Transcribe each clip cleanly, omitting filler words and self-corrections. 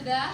Sudah?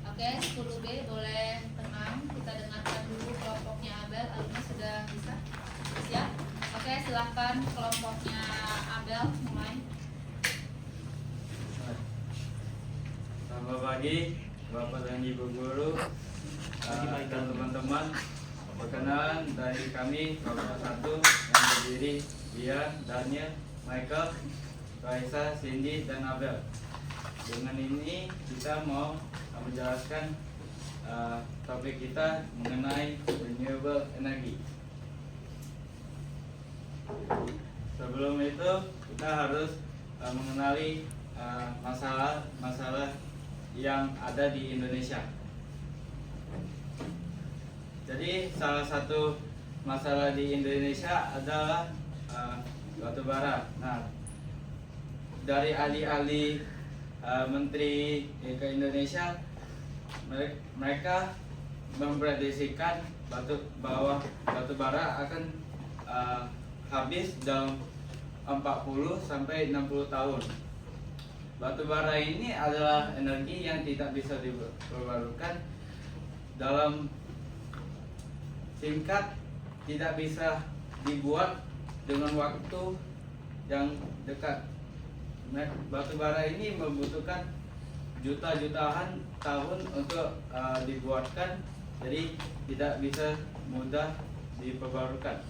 Oke, 10B boleh tenang. Kita dengarkan dulu kelompoknya Abel. Alumni sudah bisa? Siap? Oke, silahkan kelompoknya Abel mulai. Selamat pagi Bapak dan Ibu guru dan teman-teman. Perkenalan dari kami kelompok 1 yang terdiri Dian, Daniel, Michael, Raisa, Cindy, dan Abel. Dengan ini kita mau menjelaskan topik kita mengenai renewable energy. Sebelum itu kita harus mengenali masalah yang ada di Indonesia. Jadi salah satu masalah di Indonesia adalah batu bara. Nah, dari ahli-ahli menteri ke Indonesia, mereka memprediksikan bahwa batu bara akan habis dalam 40 sampai 60 tahun. Batu bara ini adalah energi yang tidak bisa diperbarukan, dalam singkat tidak bisa dibuat dengan waktu yang dekat. Batu bara ini membutuhkan jutaan tahun untuk dibuatkan, jadi tidak bisa mudah diperbarukan.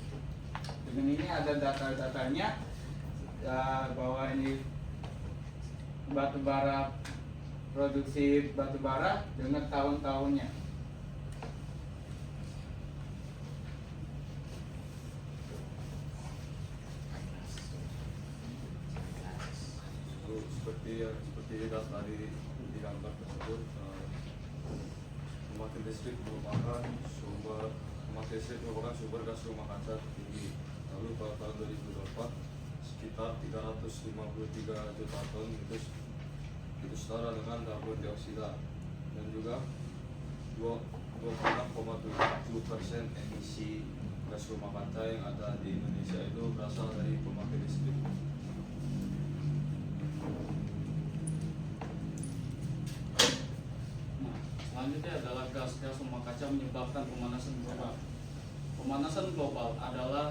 Dengan ini ada data-datanya bahwa ini batu bara, produksi batu bara dengan tahun-tahunnya. Seperti das tadi di gambar tersebut, pembangkit listrik merupakan sumber gas rumah kaca tinggi. Lalu pada tahun 2024 sekitar 353 juta ton, itu setara dengan karbon dioksida, dan juga 26,7% emisi gas rumah kaca yang ada di Indonesia itu berasal dari pembangkit listrik. Selanjutnya adalah gas-gas rumah kaca menyebabkan pemanasan global. Pemanasan global adalah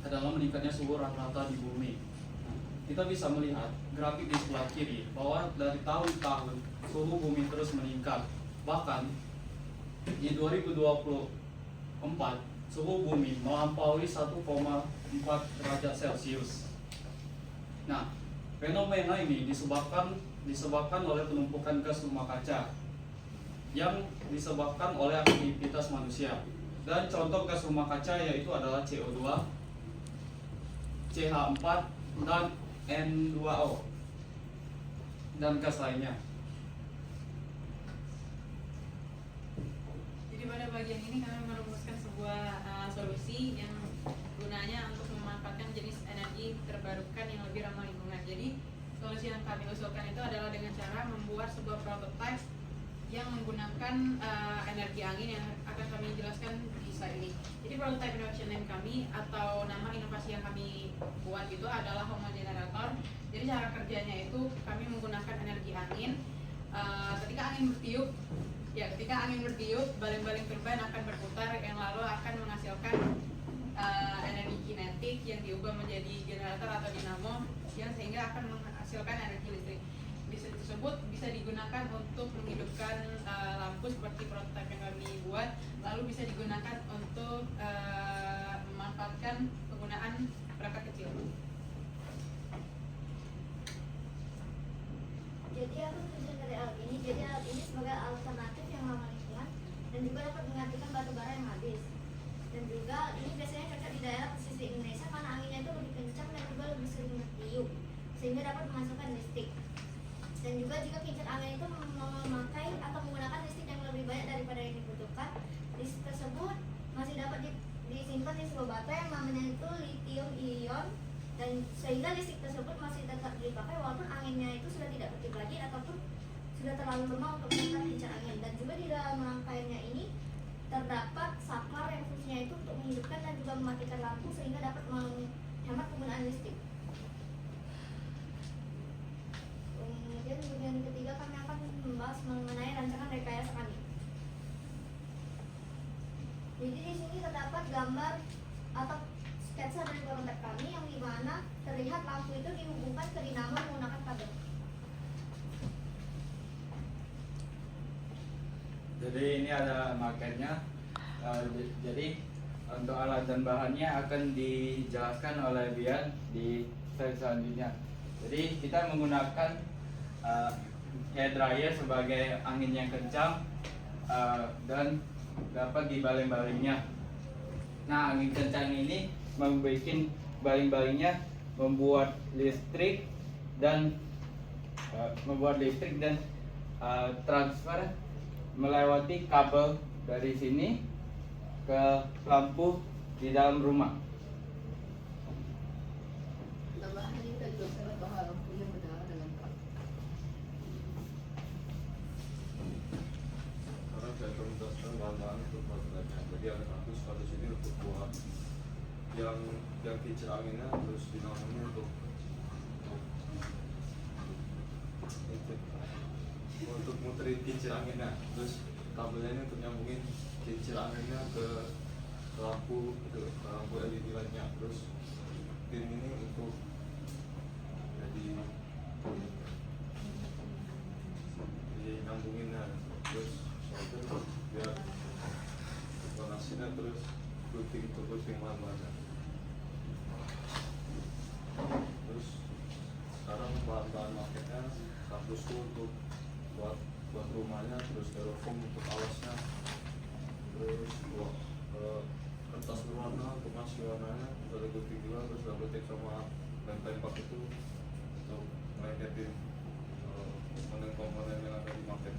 meningkatnya suhu rata-rata di bumi. Kita bisa melihat grafik di sebelah kiri bahwa dari tahun ke tahun suhu bumi terus meningkat. Bahkan di 2024 suhu bumi melampaui 1,4 derajat Celcius. Nah, fenomena ini disebabkan oleh penumpukan gas rumah kaca yang disebabkan oleh aktivitas manusia. Dan contoh gas rumah kaca yaitu adalah CO2, CH4, dan N2O, dan gas lainnya. Jadi pada bagian ini kami merumuskan sebuah solusi yang gunanya untuk memanfaatkan jenis energi terbarukan yang lebih ramah lingkungan. Jadi solusi yang kami usulkan itu adalah dengan cara membuat sebuah prototipe yang menggunakan energi angin yang akan kami jelaskan di slide ini. Jadi prototype innovation name kami atau nama inovasi yang kami buat itu adalah Homo Generator. Jadi cara kerjanya itu kami menggunakan energi angin. Ketika angin bertiup, baling-baling turbin akan berputar yang lalu akan menghasilkan energi kinetik yang diubah menjadi generator atau dinamo yang sehingga akan menghasilkan energi listrik. Listrik tersebut bisa digunakan untuk menghidupkan lampu seperti prototipe yang kami buat, lalu bisa digunakan untuk memanfaatkan penggunaan perangkat kecil. Jadi apa tujuan dari alat ini? Jadi alat ini sebagai alternatif yang ramah lingkungan dan juga dapat menggantikan batu bara yang habis. Dan juga ini biasanya cocok di daerah pesisir Indonesia karena anginnya itu lebih kencang dan juga lebih sering bertiup, sehingga dapat menghasilkan listrik. Dan juga jika kincir angin itu memakai atau menggunakan listrik yang lebih banyak daripada yang dibutuhkan, listrik tersebut masih dapat disimpan di sebuah baterai yang namanya itu lithium ion, dan sehingga listrik tersebut masih tetap dipakai walaupun anginnya itu sudah tidak bertiup lagi ataupun sudah terlalu lemah untuk menekan kincir angin. Dan juga di dalam rangkaiannya ini terdapat saklar yang fungsinya itu untuk menghidupkan dan juga mematikan lampu sehingga dapat menghemat penggunaan listrik. Kemudian bagian ketiga kami akan membahas mengenai rancangan rekayasa kami. Jadi di sini terdapat gambar atau sketsa dari prototipe kami yang dimana terlihat lampu itu dihubungkan ke dinamo menggunakan kabel. Jadi ini ada maketnya. Jadi untuk alat dan bahannya akan dijelaskan oleh Bian di slide selanjutnya. Jadi kita menggunakan hair dryer sebagai angin yang kencang dan dapat di baling-balingnya. Nah, angin kencang ini membuat baling-balingnya membuat listrik dan transfer melewati kabel dari sini ke lampu di dalam rumah. Tambahan ini tadi dokter bahwa lampunya menyala dengan kabel. Sekarang saya akan menjelaskan bahan-bahan untuk baterainya. Jadi ada kardus ini untuk buat yang kincir anginnya, terus dinamonya untuk muterin kincir anginnya, terus kabelnya ini untuk nyambungin kincir anginnya ke lampu LED lainnya, terus pin ini untuk jadi nyambunginnya, terus solder biar konasinya, terus routing bahan-bahannya. Terus sekarang bahan-bahan maketnya, kardus untuk buat rumahnya, terus styrofoam untuk alasnya, terus kertas berwarna untuk ngasih warnanya, terus ada gunting juga, terus double tape sama lem tempat itu untuk melengketin komponen-komponen yang ada di market.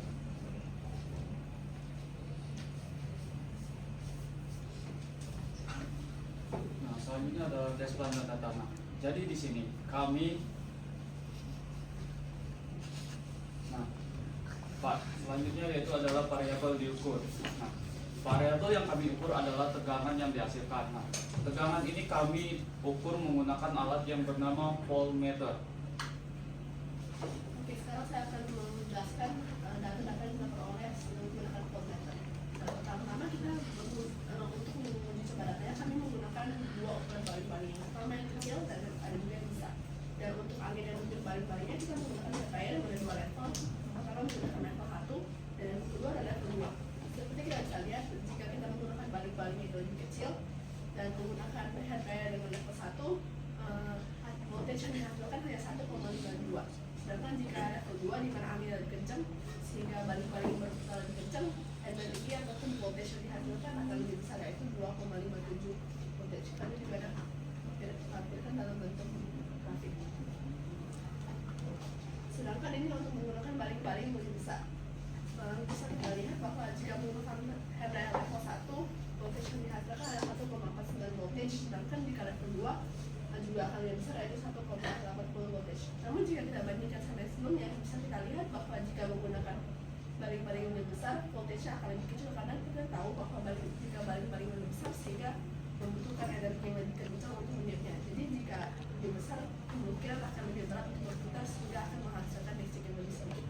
Nah, selanjutnya ada tes plan tata tanah. Jadi di sini kami selanjutnya yaitu adalah variabel diukur. Nah, variabel yang kami ukur adalah tegangan yang dihasilkan. Nah, tegangan ini kami ukur menggunakan alat yang bernama voltmeter. Oke, sekarang saya akan menjelaskan data-data yang kita peroleh dengan menggunakan voltmeter. Pertama-tama kita untuk menguji coba datanya kami menggunakan dua ukuran baling-baling. Yang pertama yang kecil dan ada juga yang besar. Dan untuk angin dan untuk baling-balingnya kita menggunakan dryer dengan dua level. Pertama menggunakan level 1 dan yang kedua adalah level 2. Seperti kita bisa lihat jika kita menggunakan baling-baling itu lebih kecil dan menggunakan hair dryer dengan level 1, voltage yang dihasilkan hanya 1,52. Sedangkan jika level 2 di mana angin lebih kencang sehingga baling-baling berputar lebih kencang, energi ataupun voltage yang dihasilkan akan lebih besar, yaitu 2,57 voltage. Kami juga ada tampilkan dalam bentuk grafik. Sedangkan ini untuk menggunakan baling-baling lebih besar. Bisa kita lihat bahwa jika menggunakan hair dryer level 1, voltage yang dihasilkan adalah 1,49 voltage, sedangkan jika level 2 juga akan lebih besar, yaitu 1,80 voltage. Namun jika kita bandingkan sama sebelumnya, bisa kita lihat bahwa jika menggunakan baling-baling yang lebih besar, voltage-nya akan lebih kecil karena kita tahu bahwa jika baling-baling yang lebih besar sehingga membutuhkan energi yang lebih kencang untuk meniupnya. Jadi jika lebih besar, kemungkinan akan lebih berat untuk berputar sehingga akan menghasilkan listrik yang lebih sedikit.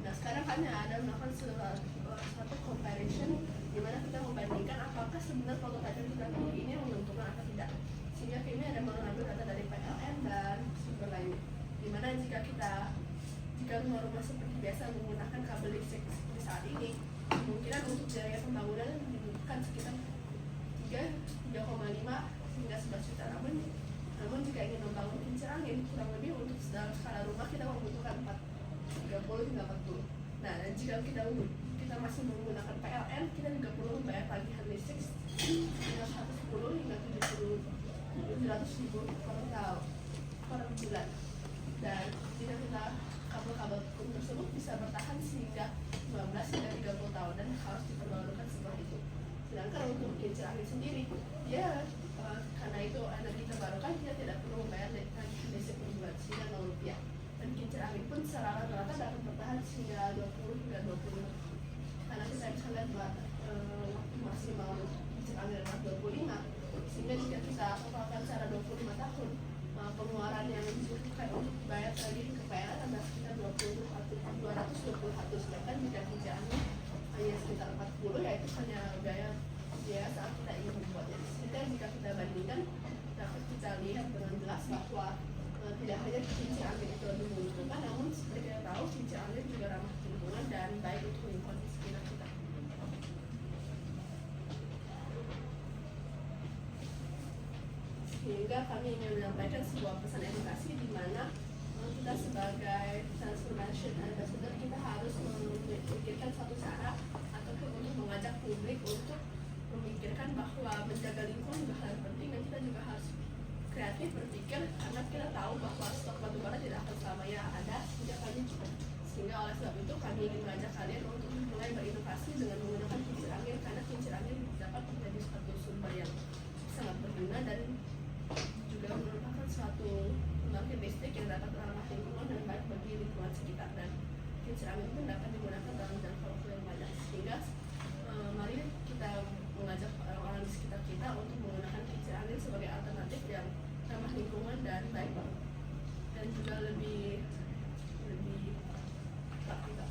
Nah, sekarang kami ada melakukan suatu comparison di mana kita membandingkan apakah sebenarnya prototipe yang kita pilih ini menguntungkan atau tidak. Sehingga kami ada mengambil data dari PLN dan sumber lain. Di mana jika rumah-rumah seperti biasa menggunakan kabel listrik seperti saat ini, kemungkinan untuk biaya pembangunan dibutuhkan sekitar 3,5 hingga 11 juta. Namun jika ingin membangun kincir angin, kurang lebih untuk dalam skala rumah kita membutuhkan 30 hingga 40. Nah, dan jika kita masih menggunakan PLN, kita juga perlu membayar tagihan listrik sekitar 110 hingga 700 ribu per bulan. Dan jika kita kabel-kabel tersebut bisa bertahan sehingga 15 hingga 30 tahun dan harus diperbarukan seperti itu. Sedangkan untuk kincir angin sendiri, karena itu energi terbarukan, kita tidak perlu membayar tagihan listrik per bulan sehingga Rp0. Dan kincir angin pun secara rata-rata dapat bertahan hingga 20 hingga 25. Karena kita saya misalnya waktu maksimal kincir angin adalah 25, sehingga jika kita totalkan secara 25 tahun, pengeluaran yang dibutuhkan untuk bayar tadi ke PLN adalah sekitar 220 sedangkan jika kincir angin hanya sekitar 40, yaitu hanya biaya saat kita ingin membuatnya. Sehingga jika kita bandingkan, dapat kita lihat dengan jelas bahwa tidak hanya kincir angin itu lebih menguntungkan, namun seperti kita tahu kincir angin juga ramah lingkungan dan baik untuk lingkungan di sekitar kita. Sehingga kami ingin menyampaikan sebuah pesan edukasi di mana kita sebagai transformation ambassador kita harus memikirkan suatu cara ataupun untuk mengajak publik untuk memikirkan bahwa menjaga lingkungan juga hal yang penting, dan kita juga harus kreatif berpikir karena kita tahu bahwa stok batubara tidak akan selamanya ada, sehingga oleh sebab itu kami ingin mengajak kalian untuk mulai berinovasi dengan menggunakan kincir angin, karena kincir angin dapat menjadi suatu sumber yang sangat berguna dan juga merupakan suatu pembangkit listrik yang dapat ramah lingkungan dan baik bagi lingkungan sekitar, dan kincir angin pun dapat digunakan dalam jangka waktu yang banyak. Sehingga mari kita mengajak orang-orang di sekitar kita untuk menggunakan kincir angin sebagai alternatif yang ramah lingkungan dan baik dan juga lebih praktikal.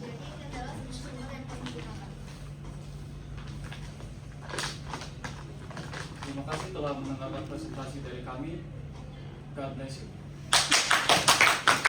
Jadi ini adalah sumber yang kami gunakan. Terima kasih telah mendengarkan presentasi dari kami. God bless you.